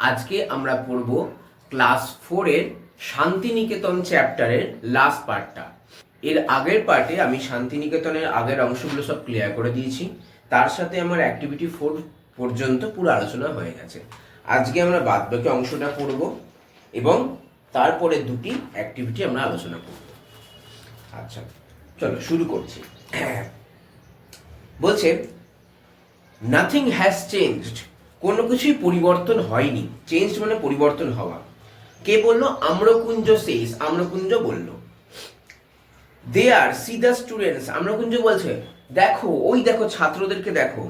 আজকে আমরা পড়ব ক্লাস 4-এর শান্তিনিকেতন চ্যাপ্টারের লাস্ট পার্টটা। এর আগের পার্টে আমি শান্তিনিকেতনের আগের অংশগুলো সব ক্লিয়ার করে দিয়েছি, তার সাথে আমার অ্যাক্টিভিটি 4 পর্যন্ত পুরো আলোচনা হয়ে গেছে। আজকে আমরা বাদবাকি অংশটা পড়ব এবং তারপরে দুটি অ্যাক্টিভিটি আমরা আলোচনা করব। আচ্ছা, চলো শুরু করছি। বলছে নাথিং হ্যাজ চেঞ্জড, কোনো কিছুই পরিবর্তন হয়নি। চেঞ্জ মানে পরিবর্তন হওয়া। কে বললো? আম্রকুঞ্জ সেজ, আম্রকুঞ্জ বলল। They are see the students, Amrakunja বলছে দেখো, ওই দেখো ছাত্রদেরকে দেখো।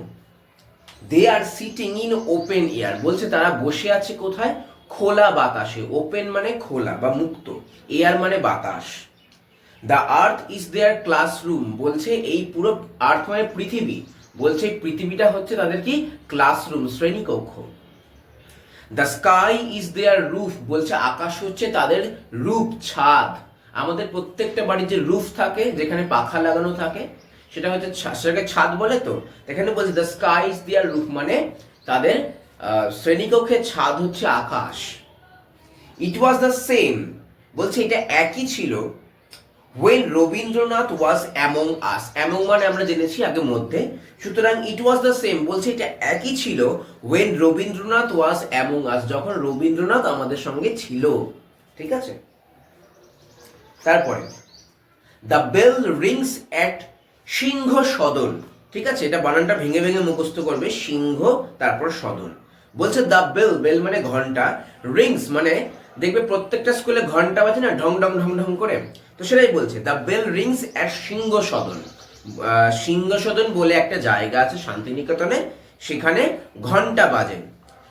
They are sitting in open air, বলছে তারা বসে আছে কোথায়? খোলা বাতাসে। ওপেন মানে খোলা বা মুক্ত, এয়ার মানে বাতাস। The earth is their classroom, বলছে এই পুরো আর্থ মানে পৃথিবী, বলছে পৃথিবীটা হচ্ছে তাদের কি? ক্লাসরুম, শ্রেণীকক্ষ। The sky is their roof, বলছে আকাশ হচ্ছে তাদের রুফ, ছাদ। আমাদের প্রত্যেকটা বাড়ির যে রুফ থাকে, যেখানে পাখা লাগানো থাকে, সেটা হচ্ছে সেটাকে ছাদ বলে। তো এখানে বলছে the sky is their roof, মানে তাদের শ্রেণীকক্ষের ছাদ হচ্ছে আকাশ। ইট ওয়াজ দ্য সেম, বলছে এটা একই ছিল when Rabindranath was among us. Among মানে আমরা জেনেছি আগে মধ্যে, সুতরাং ইট ওয়াজ দ্য সেম, বলছে এটা একই ছিল when রবীন্দ্রনাথ ওয়াজ অ্যামং আস, যখন রবীন্দ্রনাথ আমাদের সঙ্গে ছিল। ঠিক আছে, তারপরে the bell rings at Singha সদন। ঠিক আছে, এটা বানানটা ভেঙে ভেঙে মুখস্থ করবে, সিংহ তারপর সদন। বলছে দ্য বেল, বেল মানে ঘন্টা, রিংস মানে দেখবে প্রত্যেকটা স্কুলে ঘন্টা বাজে না, ঢং ঢং ঢং ঢং করে, তো সেটাই বলছে the bell rings at Singha সদন। সিংহ সদন বলে একটা জায়গা আছে শান্তিনিকেতনে, সেখানে ঘন্টা বাজে।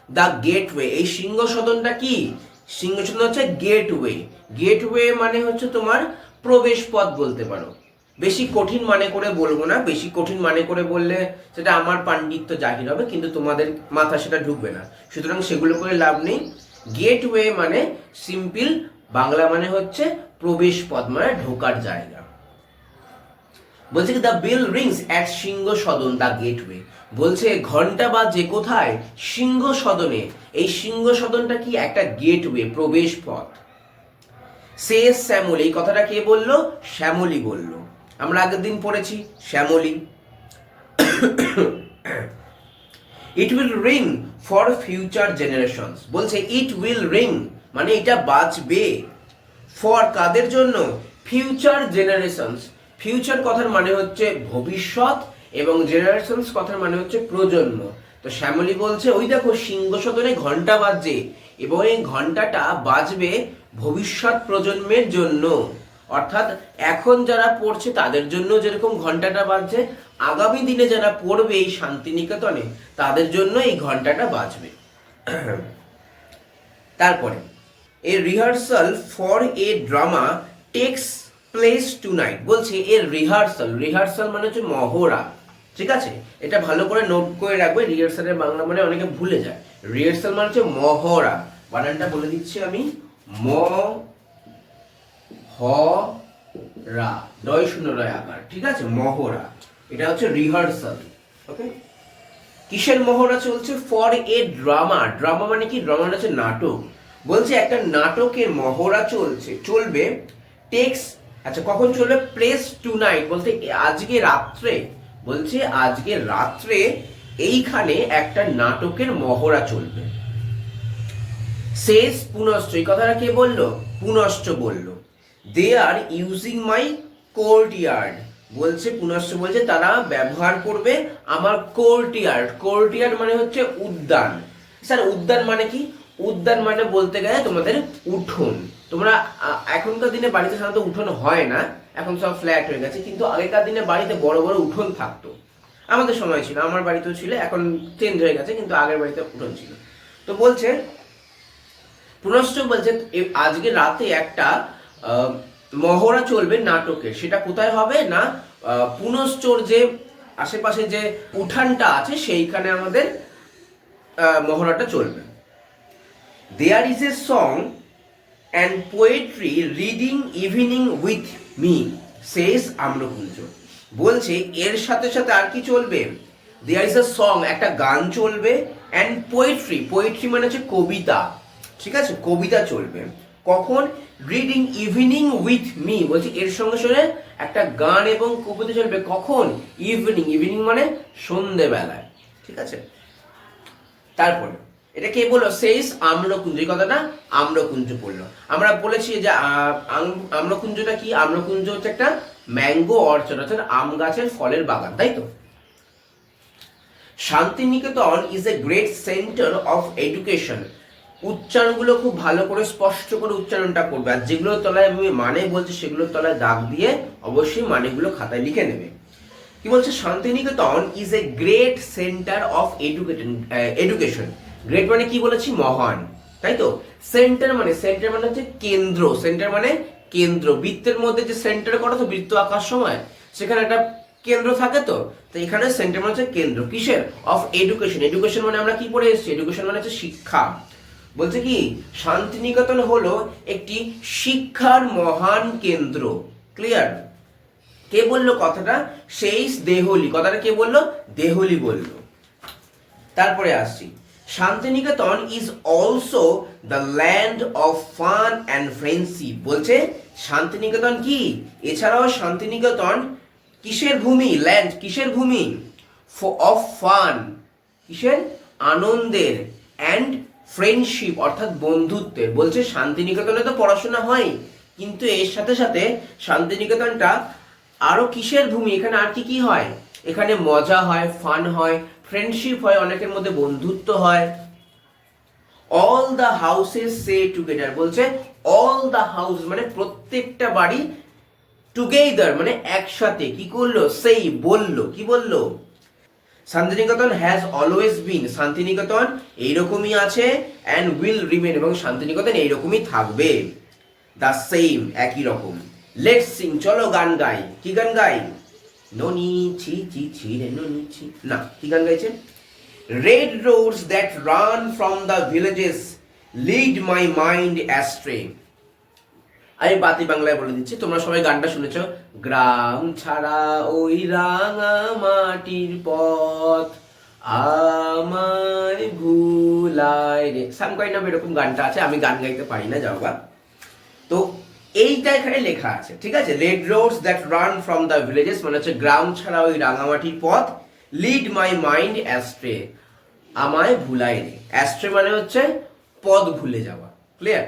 দ্য গেটওয়ে, এই সিংহ সদনটা কি? সিংহ সদন হচ্ছে গেটওয়ে। গেটওয়ে মানে হচ্ছে তোমার প্রবেশ পথ বলতে পারো। বেশি কঠিন মানে করে বলবো না, বেশি কঠিন মানে করে বললে সেটা আমার পাণ্ডিত্য জাহির হবে, কিন্তু তোমাদের মাথা সেটা ঢুকবে না, সুতরাং সেগুলো করে লাভ নেই। গেটওয়ে মানে সিম্পল বাংলা মানে হচ্ছে প্রবেশ পথ, মানে ঢোকার জায়গা। বলছে কি the bell rings at Singha Sadan the gateway, বলছে ঘন্টা বাজে কোথায়? সিংহ সদনে। এই সিংহ সদনটা কি? একটা গেটওয়ে, প্রবেশ পথ। সেজ শ্যামলী, এই কথাটা কে বললো? শ্যামলী বলল। আমরা আগের দিন পড়েছি Shyamali. It will ring for future generations, বলছে ইট উইল রিং মানে এটা বাজবে, ফর কাদের জন্য? Future generations. ফিউচার কথার মানে হচ্ছে ভবিষ্যৎ, এবং জেনারেশনস কথার মানে হচ্ছে প্রজন্ম। তো শ্যামলী বলছে ওই দেখো সিংহ সদনে ঘন্টা বাজছে, এবং এই ঘন্টাটা বাজবে ভবিষ্যৎ প্রজন্মের জন্য। অর্থাৎ এখন যারা পড়ছে তাদের জন্য যেরকম ঘন্টাটা বাজছে, আগামী দিনে যারা পড়বে এই শান্তিনিকেতনে তাদের জন্য এই ঘন্টাটা বাজবে। তারপরে a rehearsal for a drama takes place tonight, বলছে এর রিহার্সাল, রিহার্সাল মানে হচ্ছে মহড়া। ঠিক আছে, এটা ভালো করে নোট করে রাখবে, রিহার্সালের বাংলা মানে অনেকে ভুলে যায়। রিহার্সাল মানে হচ্ছে মহড়া, বানানটা বলে দিচ্ছি আমি, ম হ রা, ডয় শূন্য রয় আকার। ঠিক আছে, মহড়া, এটা হচ্ছে রিহার্সাল। ওকে, কিসের মহড়া চলছে? For a drama. ড্রামা মানে কি? ড্রামা হচ্ছে নাটক। বলছে একটা নাটকের মহড়া চলবে। টেক্স, আচ্ছা কখন চলবে? প্লেস টুনাইট, বলতে আজকে রাত্রে। বলছে আজকে রাত্রে এইখানে একটা নাটকের মহড়া চলবে। সেজ পুনশ্চ, এই কথাটা কে বললো? পুনশ্চ বলল। They are using my courtyard, বলছে পুনশ্চ বলছে তারা ব্যবহার করবে আমার কোর্টইয়ার্ড। কোর্টইয়ার্ড মানে হচ্ছে উদ্যান। স্যার উদ্যান মানে কি? উদ্যান মানে বলতে গেলে তোমাদের উঠোন। তোমরা এখনকার দিনে বাড়িতে সাধারণত উঠোন হয় না, এখন সব ফ্ল্যাট হয়ে গেছে, কিন্তু আগেকার দিনে বাড়িতে বড় বড় উঠোন থাকতো। আমাদের সময় ছিল, আমার বাড়িতেও ছিল, এখন চেঞ্জ হয়ে গেছে, কিন্তু আগের বাড়িতে উঠোন ছিল। তো বলছে পুনশ্চ বলছে আজকে রাতে একটা মহড়া চলবে নাটকের, সেটা কোথায় হবে না পুনশ্চর যে আশেপাশে যে উঠানটা আছে সেইখানে আমাদের মহড়াটা চলবে। There is a song and poetry reading evening with me, says Amrakunja, বলছে এর সাথে সাথে আর কি চলবে? দেয়ার ইজ এ সং, একটা গান চলবে, অ্যান্ড পোয়েট্রি, পোয়েট্রি মানে হচ্ছে কবিতা, ঠিক আছে, কবিতা চলবে কখন, রিডিং ইভিনিং উইথ মি, বলছি এর সঙ্গে সঙ্গে একটা গান এবং কবিতা চলবে কখন, ইভিনিং, ইভিনিং মানে সন্ধেবেলায়, ঠিক আছে। তারপরে এটা কে বললো, সেইস আম্রকুঞ্জ, এই কথাটা আম্রকুঞ্জ বললো। আমরা বলেছি যে আম্রকুঞ্জটা কি, আম্রকুঞ্জ হচ্ছে একটা ম্যাঙ্গো অর্চার্ড, অর্থাৎ আম গাছের ফলের বাগান, তাই তো। Santiniketan is a great centre of education, উচ্চারণগুলো খুব ভালো করে স্পষ্ট করে উচ্চারণটা করবে, আর যেগুলোর তলায় আমি মানে বলছি সেগুলোর তলায় দাগ দিয়ে অবশ্যই মানেগুলো খাতায় লিখে নেবে। কি বলছে, Santiniketan is a great centre of education, great মানে কি বলেছি, মহান, তাই তো। সেন্টার মানে, সেন্টার মানে হচ্ছে কেন্দ্র, সেন্টার মানে কেন্দ্র, বৃত্তের মধ্যে যে সেন্টার করা তো বৃত্ত আঁকার সময় সেখানে একটা কেন্দ্র থাকে, তো এখানে সেন্টার মানে হচ্ছে কেন্দ্র, কিসের, অফ এডুকেশন, এডুকেশন মানে আমরা কি পড়ে এসেছি, এডুকেশন মানে হচ্ছে শিক্ষা। বলছে কি, শান্তিনিকেতন হলো একটি শিক্ষার মহান কেন্দ্র, ক্লিয়ার। কে বললো কথাটা, সেইস দেহলি, কথাটা কে বললো, দেহলি বললো। তারপরে আসছি, Santiniketan is also the land of fun and friendship, বলছে শান্তিনিকেতন কি, এছাড়াও শান্তিনিকেতন কিসের ভূমি, ল্যান্ড কিসের ভূমি, অফ ফান কিসের, আনন্দের, অ্যান্ড ফ্রেন্ডশিপ অর্থাৎ বন্ধুত্বের। বলছে শান্তিনিকেতনে তো পড়াশোনা হয়, কিন্তু এর সাথে সাথে শান্তিনিকেতনটা আরো কিসের ভূমি, এখানে আর কি কি হয়, এখানে মজা হয়, ফান হয়, ফ্রেন্ডশিপ হয়, অনেকের মধ্যে বন্ধুত্ব হয়। All the houses say together, বলছে অল দ্য হাউস মানে প্রত্যেকটা বাড়ি, টুগেদার মানে একসাথে, কি করলো, সেই বললো, কি বললো, Santiniketan has always been, Santiniketan এইরকমই আছে, অ্যান্ড উইল রিমেন এবং শান্তিনিকেতন এইরকমই থাকবে, দ্য সেম একই রকম। লেটস সিং, চলো গান গাই, কি গান গাই, ননি ছি ছি ছি রে ননি ছি, না কি গান গাইছে, red roads that run from the villages lead my mind astray. আমি বাতি বাংলায় বলে দিচ্ছি, তোমরা সবাই গানটা শুনেছো, গ্রাম ছাড়া ওই রাঙা মাটির পথ আমায় ভুলায় রে, সাম কাইন্ড অফ এরকম গানটা আছে, আমি গান গাইতে পারি না যাও বা। তো এইটা এখানে লেখা আছে, ঠিক আছে, red roads that run from the villages মানে হচ্ছে গ্রাম ছাড়া ওই রাঙামাটির পথ, লিড মাই মাইন্ড অ্যাস্ট্রে আমায় ভুলায় রে, অ্যাস্ট্রে মানে হচ্ছে পথ ভুলে যাওয়া, ক্লিয়ার।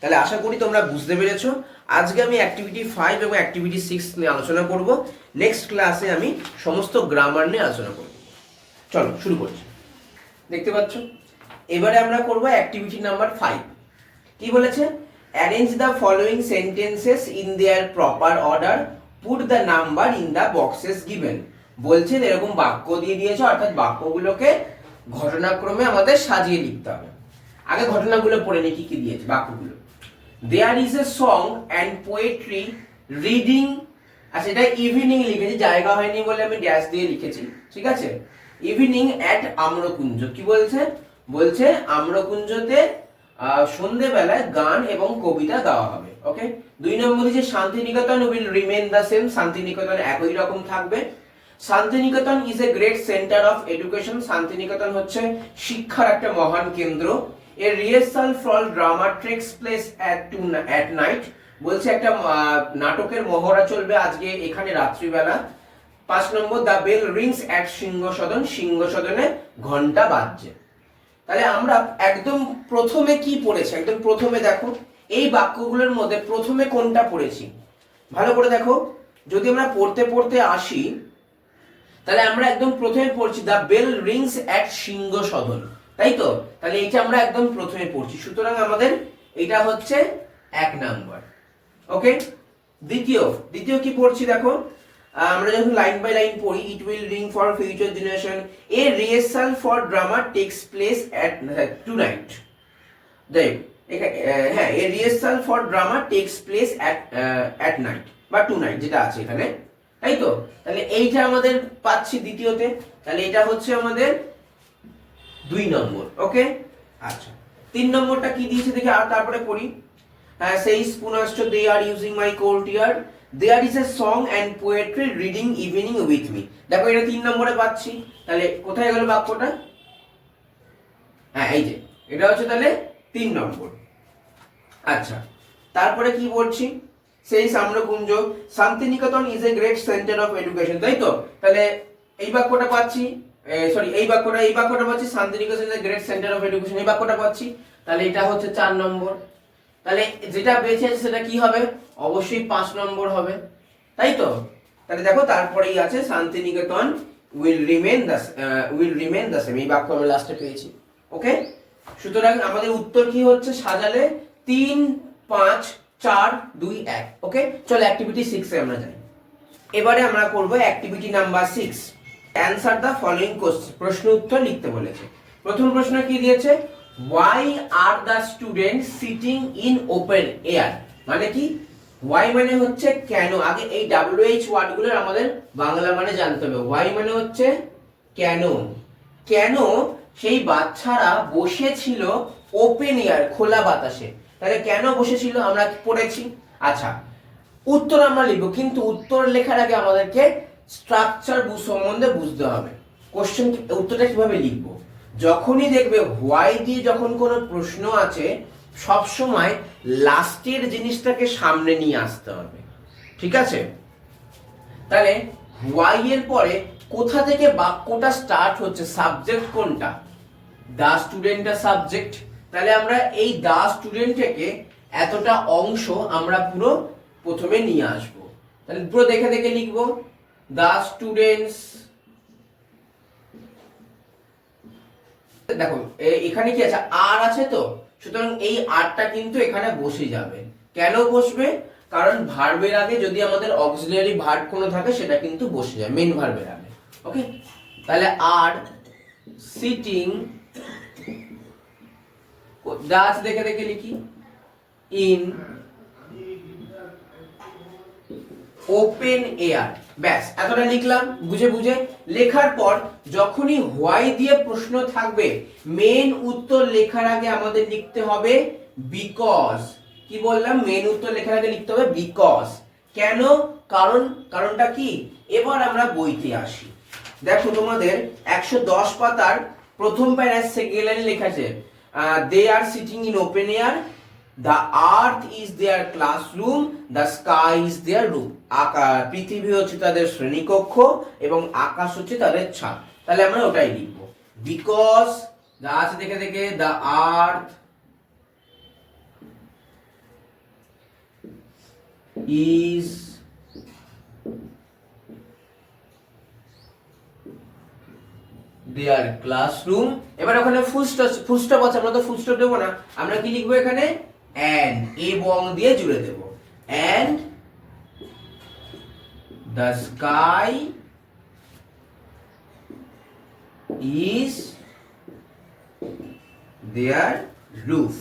তাহলে আশা করি তোমরা বুঝতে পেরেছো। আজকে আমি অ্যাক্টিভিটি 5 এবং অ্যাক্টিভিটি 6 নিয়ে আলোচনা করব, নেক্সট ক্লাসে আমি সমস্ত গ্রামার নিয়ে আলোচনা করব। চলো শুরু করছি, দেখতে পাচ্ছ। এবারে আমরা করব অ্যাক্টিভিটি নাম্বার 5। কি বলেছে, arrange the following sentences in their proper order, put the number in the boxes given. বলছেন এরকম বাক্য দিয়ে দিয়েছে, অর্থাৎ বাক্যগুলোকে ঘটনাক্রমে আমাদের সাজিয়ে লিখতে হবে। আগে ঘটনাগুলো পড়ে নি, কি কি দিয়েছে বাক্যগুলো। There is a song and poetry reading, আচ্ছা এটা ইভিনিং লিখেছি, জায়গা হয়নি বলে আমি ড্যাশ দিয়ে লিখেছি, ঠিক আছে। ইভিনিং অ্যাট আম্রকুঞ্জ, কি বলছে, বলছে আম্রকুঞ্জতে সন্ধেবেলায় গান এবং কবিতা গাওয়া হবে, ওকে। 2 নম্বর দিয়েছে Santiniketan will remain the same, Santiniketan একই রকম থাকবে। Santiniketan is a great centre of education, Santiniketan হচ্ছে শিক্ষার একটা মহান কেন্দ্র। A rehearsal for drama takes place at night, বলছে একটা নাটকের মহড়া চলবে আজকে এখানে রাত্রিবেলা। 5 নম্বর the bell rings at Singhasadan, সিংহসদনে ঘন্টা বাজছে। তাহলে আমরা একদম প্রথমে কি পড়েছি, একদম প্রথমে দেখো এই বাক্যগুলোর মধ্যে প্রথমে কোনটা পড়েছি ভালো করে দেখো। যদি আমরা পড়তে পড়তে আসি তাহলে আমরা একদম প্রথমে পড়ছি দ্য বেল রিংস অ্যাট সিংহসদন, তাই তো। তাহলে এইটা আমরা একদম প্রথমে পড়ছি, সুতরাং আমাদের এটা হচ্ছে 1 নাম্বার, ওকে। দ্বিতীয় কি পড়ছি দেখো, আমরা যখন লাইন বাই লাইন পড়ি, it will ring for future generation, a rehearsal for drama takes place at tonight, দেখ হ্যাঁ, a rehearsal for drama takes place at night বা টুনাইট যেটা আছে এখানে, তাই তো। তাহলে এইটা আমাদের পাচ্ছি দ্বিতীয়তে, তাহলে এটা হচ্ছে আমাদের 2 নম্বর, ওকে। আচ্ছা 3 নম্বরটা কি দিয়েছে দেখি, আর তারপরে পড়ি। Says Punashcha they are using my courtyard, there is a song and poetry reading evening with me. দেখো এটা 3 নম্বরে পাচ্ছি, তাহলে কোথায় গেল বাক্যটা, হ্যাঁ এই যে এটা হচ্ছে তাহলে 3 নম্বর। আচ্ছা তারপরে কি বলছি, সেই Amrakunja Santiniketan is a great centre of education, তাই তো? তাহলে এই বাক্যটা পাচ্ছি, সরি এই বাক্যটা পাচ্ছি Santiniketan is a great centre of education, এই বাক্যটা পাচ্ছি। তাহলে এটা হচ্ছে 4 নম্বর। তাহলে যেটা বেঁচে আছে সেটা কি হবে? অবশ্যই 5 নম্বর হবে, তাই তো? তাহলে দেখো তারপরেই আছে Santiniketan will remain the same, এই বাক্য আমরা লাস্টে পেয়েছি। ওকে, সুতরাং আমাদের উত্তর কি হচ্ছে সাজালে 3 5 4 2 1। ওকে, চলো অ্যাক্টিভিটি 6 এ আমরা যাই। এবারে আমরা করব activity number 6, answer the following question, প্রশ্ন উত্তর লিখতে বলেছে। প্রথম প্রশ্ন কি দিয়েছে, why are the students sitting in open air, মানে কি? why মানে হচ্ছে কেন, আগে এই WH ওয়ার্ডগুলোর আমাদের বাংলা মানে জানতে হবে। why মানে হচ্ছে কেন, কেন সেই বাচ্চারা বসেছিল ওপেন এয়ার, খোলা বাতাসে। তাহলে কেন বসেছিল আমরা পড়েছি। আচ্ছা উত্তর আমরা লিখবো, কিন্তু উত্তর লেখার আগে আমাদেরকে স্ট্রাকচার সম্বন্ধে বুঝতে হবে। কোশ্চেন উত্তরটা কিভাবে লিখবো, যখনই দেখবে হোয়াই দিয়ে যখন কোনো প্রশ্ন আছে সব সময় লাস্টের জিনিসটাকে সামনে নিয়ে আসতে হবে, ঠিক আছে? তাহলে হোয়াই এর পরে কোথা থেকে বাক্যটা স্টার্ট হচ্ছে, সাবজেক্ট কোনটা, দা স্টুডেন্টটা সাবজেক্ট। তাহলে আমরা এই দা স্টুডেন্ট থেকে এতটা অংশ আমরা পুরো প্রথমে নিয়ে আসবো। তাহলে পুরো দেখে দেখে লিখবো, দা স্টুডেন্টস। দেখো এখানে কি আছে, আর আছে তো, সুতরাং এই আরটা কিন্তু এখানে বসে যাবে। কেন বসবে, কারণ ভার্বের আগে যদি আমাদের অক্সিলারি ভার্ব কোনো থাকে সেটা কিন্তু বসে যায় মেন ভার্বের আগে। ওকে, তাহলে আর সিটিং, যা আছে দেখে দেখে লিখি, ইন ওপেন এয়ার। ব্যাস এতটা লিখলাম বুঝে বুঝে। লেখার পর যখনই হোয়াই দিয়ে প্রশ্ন থাকবে মেন উত্তর লেখার আগে আমাদের লিখতে হবে বিকজ। কি বললাম, মেন উত্তর লেখার আগে লিখতে হবে বিকজ। কেন, কারণ, কারণটা কি? এবার আমরা বইতে আসি। দেখো তোমাদের 110 পাতার প্রথম প্যারা সেকেন্ড লাইনে লেখা আছে, they are sitting in open air, the earth is their classroom, the sky is their room। পৃথিবী হচ্ছে তাদের শ্রেণীকক্ষ এবং আকাশ হচ্ছে তাদের ছাদ। তাহলে আমরা ওটাই লিখবো, বিকজ যা আছে দেখে দেখে, the earth is their classroom। এবার ওখানে ফুল স্টপ আছে, আমরা তো ফুল স্টপ দেবো না, আমরা কি লিখবো এখানে, and এবং দিয়ে জুড়ে দেব, and the sky is their roof।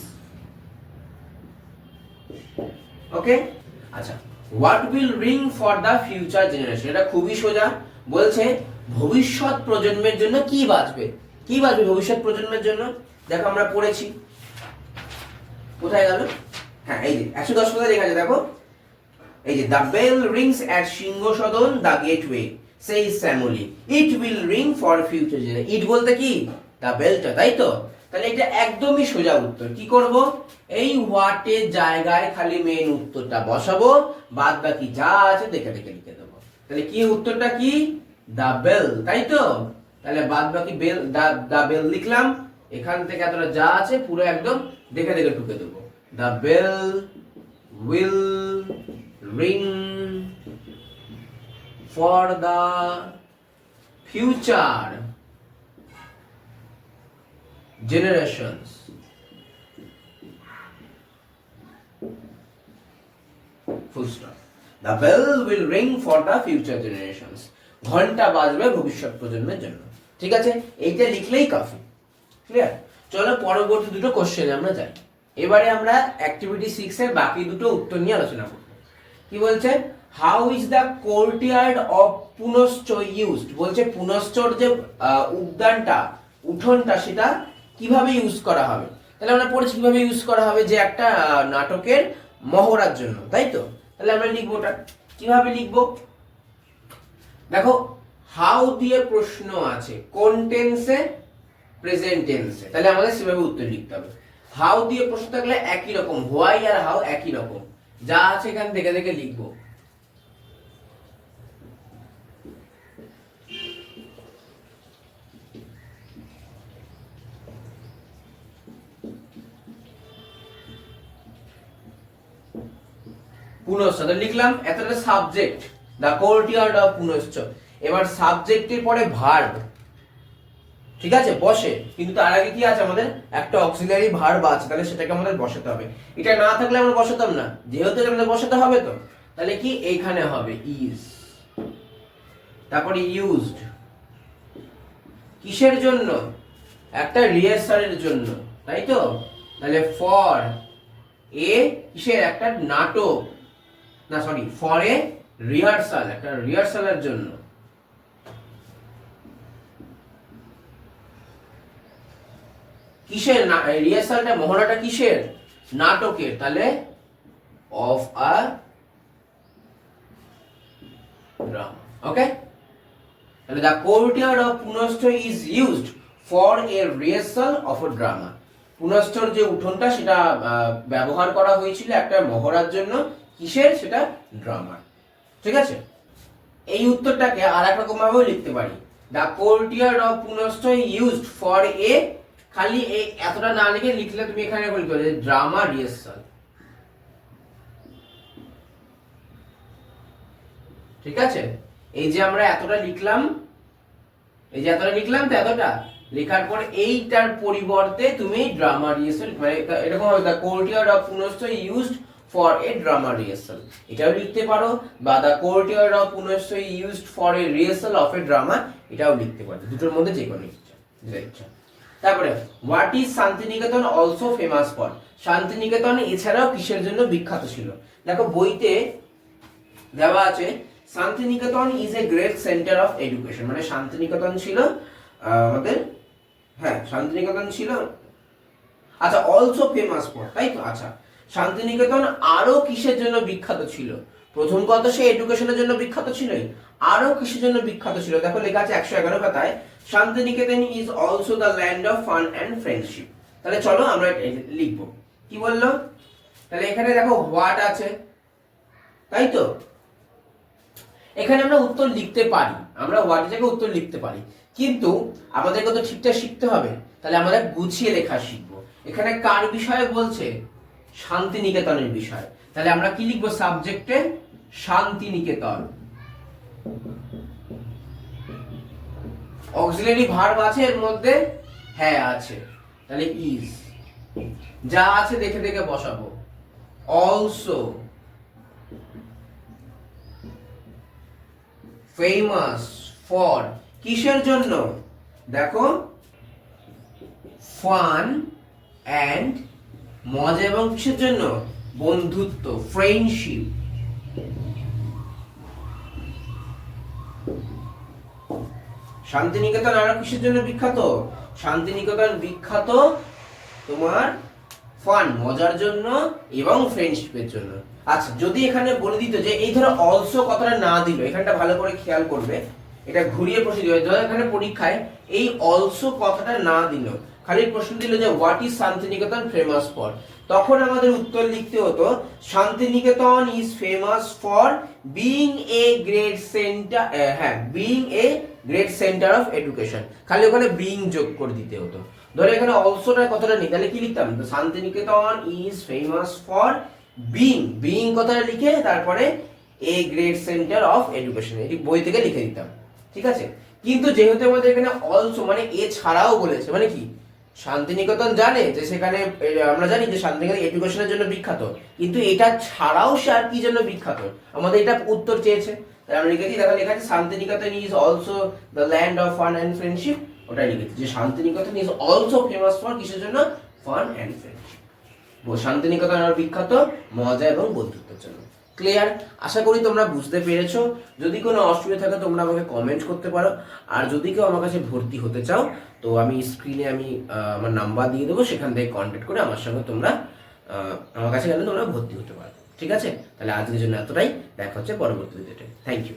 ওকে, আচ্ছা what will ring for the future generation, এটা খুবই সোজা। বলছে ভবিষ্যৎ প্রজন্মের জন্য কি বাজবে, কি বাজবে ভবিষ্যৎ প্রজন্মের জন্য। দেখো আমরা পড়েছি, কোথায় গেল, হ্যাঁ এই যে 110 পাতায় লেখা আছে, দেখো এই যে the bell rings at Singha Sadan the gateway সেই Shyamali, it will ring for future generation. It বলতে কি, দ্য বেলটা, তাই তো? তাহলে এটা একদমই সোজা উত্তর। কি করব, এই হোয়াটের জায়গায় খালি মেন উত্তরটা বসাবো, বাদ বাকি যা আছে দেখে দেখে লিখে দেবো। তাহলে কি উত্তরটা কি, দ্য বেল, তাই তো? তাহলে বাদ বাকি বেল, দ্য বেল লিখলাম, এখান থেকে এতটা যা আছে পুরো একদম দেখে দেখে ঢুকে দেবো। The bell will ring for the future generations। Full stop. The bell will ring for the future generations। ঘন্টা বাজবে ভবিষ্যৎ প্রজন্মের জন্য। ঠিক আছে, এইটা লিখলেই কাফি। ক্লিয়ার? চলো পরবর্তী দুটো কোশ্চেনে আমরা যাই। এবারে আমরা অ্যাক্টিভিটি 6 এর বাকি দুটো উত্তর নিয়ে আলোচনা করব। কি বলছে, how is the courtyard of Punashcha used. বলছে পুনশ্চর যে উদ্যানটা, উঠোনটা, সেটা কিভাবে ইউজ করা হবে। তাহলে আমরা পড়েছি কিভাবে ইউজ করা হবে, যে একটা নাটকের মহড়ার জন্য, তাই তো? তাহলে আমরা লিখবো ওটা, কিভাবে লিখবো, দেখো হাউ দিয়ে প্রশ্ন আছে, কোন টেন্সে, প্রেজেন্ট টেন্সে, তাহলে আমাদের সেভাবে উত্তর লিখতে হবে। হাউ দিয়ে প্রশ্ন থাকলে একই রকম, হোয়াই আর হাউ একই রকম, যা আছে এখানে দেখে দেখে লিখবো। পুনশ্চ লিখলাম, এতটা সাবজেক্ট, দ্য কোর্টিয়ার্ড অফ পুনশ্চ। এবার সাবজেক্টের পরে ভার্ব, ঠিক আছে, বসে, কিন্তু তার আগে কি আছে আমাদের একটা অক্সিলারি ভার্ব আছে, তাহলে সেটাকে আমাদের বসাতে হবে। এটা না থাকলে আমরা বসাতাম না, যেহেতু আমাদের বসাতে হবে, তো তাহলে কি এইখানে হবে ইজ, তারপরে ইউজড, কিসের জন্য, একটা রিহার্সালের জন্য, তাই তো, তাহলে ফর এ কিসের, একটা নাটক, না সরি, ফর এ রিহার্সাল, একটা রিহার্সালের জন্য। কিসের রিহার্সালটা, মহড়াটা কিসের, নাটকের, তাহলে অফ আ ড্রামা। ওকে, তাহলে the courtyard of Punashcha is used for a rehearsal of a drama. পুনশ্চর যে উঠোনটা সেটা ব্যবহার করা হয়েছিল একটা মহড়ার জন্য, কিসের, সেটা ড্রামার। ঠিক আছে, এই উত্তরটাকে আর এক রকম ভাবেও লিখতে পারি, the courtyard of Punashcha used for a, খালি এই এতটা না লিখে লিখলে তুমি এখানে লিখতে পারো ড্রামা রিহার্সাল। ঠিক আছে, এই যে আমরা এতটা লিখলাম, এই যে এতটা লিখলাম, তো এতটা লেখার পর এইটার পরিবর্তে তুমি ড্রামা রিহার্সাল, মানে এরকম হবে, the courtyard of Punashcha used for a drama rehearsal, এটাও লিখতে পারো, বা the courtyard of Punashcha used for a rehearsal of a drama, এটাও লিখতে পারো, দুটোর মধ্যে যে কোনো ইচ্ছা। তারপরে what is Santiniketan also famous for, Santiniketan এছাড়াও কিসের জন্য বিখ্যাত ছিল। দেখো বইতে দেওয়া আছে Santiniketan is a great centre of education, মানে শান্তিনিকেতন ছিল আমাদের, হ্যাঁ শান্তিনিকেতন ছিল, আচ্ছা অলসো ফেমাস ফর, তাই তো, আচ্ছা শান্তিনিকেতন আরো কিসের জন্য বিখ্যাত ছিল, প্রথম কথা সে এডুকেশনের জন্য বিখ্যাত ছিলই, আরো কিসের জন্য বিখ্যাত ছিল, দেখো লেখা আছে 111 পাতায়, Santiniketan is also the land of fun and friendship. তাহলে চলো আমরা লিখবো, কি বললো, তাহলে এখানে দেখো হোয়াট আছে, তাই তো, এখানে আমরা উত্তর লিখতে পারি, আমরা হোয়াট থেকে উত্তর লিখতে পারি, কিন্তু আমাদেরকে তো ঠিকঠাক শিখতে হবে, তাহলে আমরা গুছিয়ে লেখা শিখবো। এখানে কার বিষয়ে বলছে, শান্তিনিকেতনের বিষয়, তাহলে আমরা কি লিখবো, সাবজেক্টে শান্তিনিকেতন, অক্সিলারি ভার্ব আছে এর মধ্যে, হ্যাঁ আছে, তাহলে ইজ, যা আছে দেখে দেখে বসাবো, অলসো ফেমাস ফর, কিসের জন্য, দেখো ফান অ্যান্ড, মজা এবং কিসের জন্য, বন্ধুত্ব, ফ্রেন্ডশিপ। শান্তিনিকেতন আরো কিসের জন্য বিখ্যাত, শান্তিনিকেতন বিখ্যাত তোমার ফান, মজার জন্য এবং ফ্রেন্ডশিপের জন্য। আচ্ছা যদি এখানে বলে দিত যে এই ধরো অলসো কথাটা না দিল, এখানটা ভালো করে খেয়াল করবে, এটা ঘুরিয়ে প্রশ্ন দিবে, ধরো এখানে পরীক্ষায় এই অলসো কথাটা না দিল, খালি প্রশ্ন দিল যে what is Santiniketan famous for, তখন আমাদের উত্তর লিখতে হতো Santiniketan is famous for being a great centre, হ্যাঁ being a great centre of education, খালি ওখানে বিইং যোগ করে দিতে হতো। ধরে এখানে অলসোটার কথাটা নেই, তাহলে কি লিখতাম, Santiniketan is famous for being কথাটা লিখে তারপরে a great centre of education, এটি বই থেকে লিখে দিতাম। ঠিক আছে, কিন্তু যেহেতু আমাদের এখানে অলসো মানে এ ছাড়াও বলেছে, মানে কি শান্তিনিকেতন জানে যে সেখানে, আমরা জানি যে শান্তিনিকেতন এডুকেশনের জন্য বিখ্যাত, কিন্তু এটা ছাড়াও সে আর কি জন্য বিখ্যাত, আমাদের এটা উত্তর চেয়েছে, তাই আমরা লিখেছি, দেখো লেখা আছে Santiniketan is also the land of fun and friendship, ওটাই লিখেছি যে Santiniketan is also famous for কিসের জন্য, ফান অ্যান্ড ফ্রেন্ডশিপ, শান্তিনিকেতন আর বিখ্যাত মজা এবং বন্ধুত্বের জন্য। ক্লিয়ার, আশা করি তোমরা বুঝতে পেরেছো। যদি কোনো অসুবিধা থাকে তোমরা আমাকে কমেন্ট করতে পারো, আর যদি কেউ আমার কাছে ভর্তি হতে চাও তো আমি স্ক্রিনে আমার নাম্বার দিয়ে দেবো, সেখান থেকে কন্ট্যাক্ট করে আমার সঙ্গে তোমরা আমার কাছে গেলে তোমরা ভর্তি হতে পারো। ঠিক আছে, তাহলে আজকের জন্য এতটাই, দেখা হচ্ছে পরবর্তী ভিডিওতে। Thank you.